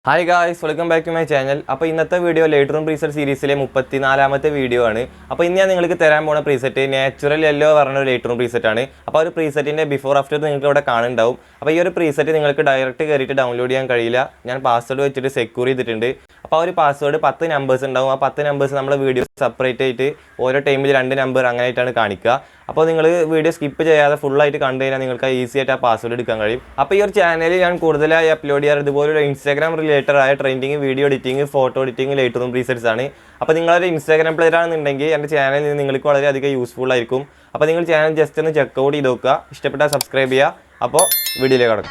Hi guys, welcome back to my channel. Now, in this video, Lightroom preset series, 34th video. Now, I will show you preset natural yellow Lightroom preset. Now, this preset before after you will see. Now, this preset you will directly download it. I will password secure it. Now, this password 10 numbers. 10 numbers we video separate. One time 2 number. Now, you video skip full easy password. Now, this channel I upload Instagram trending video editing, photo editing, Lightroom presets. If you are an Instagram player, your channel is useful. If you channel just check out it, subscribe to the video.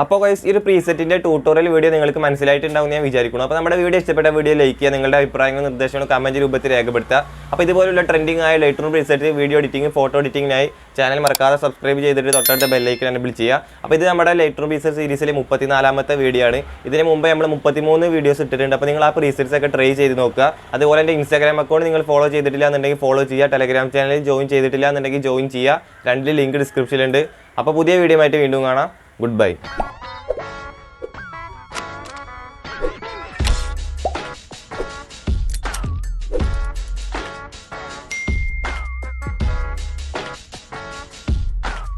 അപ്പോൾ guys ഈ ഒരു പ്രീസെറ്റിന്റെ tutorial video നിങ്ങൾക്ക് മനസ്സിലായിട്ടുണ്ടാവും ഞാൻ വിചാരിക്കുന്നു. അപ്പോൾ നമ്മുടെ video ഇഷ്ടപ്പെട്ട വീഡിയോ ലൈക്ക് ചെയ്യുക, നിങ്ങളുടെ അഭിപ്രായങ്ങളും നിർദ്ദേശങ്ങളും കമന്റ് രൂപത്തിൽ രേഖപ്പെടുത്തുക. അപ്പോൾ ഇതുപോലുള്ള ട്രെൻഡിംഗ് ആയ Lightroom preset video editing photo എഡിറ്റിംഗിനായി ചാനൽ മറക്കാതെ സബ്സ്ക്രൈബ് ചെയ്തിട്ട് തൊട്ടടുത്ത ബെല്ലൈക്കൻ എനേബിൾ ചെയ്യുക. അപ്പോൾ ഇത് നമ്മുടെ ലൈറ്റ്റൂം പ്രീസെറ്റ് സീരീസിലെ 34ാമത്തെ വീഡിയോ ആണ്. ഇതിന് മുമ്പ് നമ്മൾ 33 വീഡിയോസ് ഇട്ടിട്ടുണ്ട്. അപ്പോൾ നിങ്ങൾ ആ പ്രീസെറ്റ്സ് ഒക്കെ ട്രൈ ചെയ്ത് നോക്കുക. അതുപോലെ എൻ്റെ ഇൻസ്റ്റാഗ്രാം അക്കൗണ്ട് നിങ്ങൾ ഫോളോ ചെയ്തിട്ടില്ല എന്നുണ്ടെങ്കിൽ ഫോളോ ചെയ്യുക. ടെലഗ്രാം ചാനലിൽ ജോയിൻ ചെയ്തിട്ടില്ല എന്നുണ്ടെങ്കിൽ ജോയിൻ ചെയ്യുക. രണ്ടിൽ ലിങ്ക് ഡിസ്ക്രിപ്ഷനിലുണ്ട്. അപ്പോൾ പുതിയ വീഡിയോ ആയിട്ട് വീണ്ടും കാണാം. Good bye.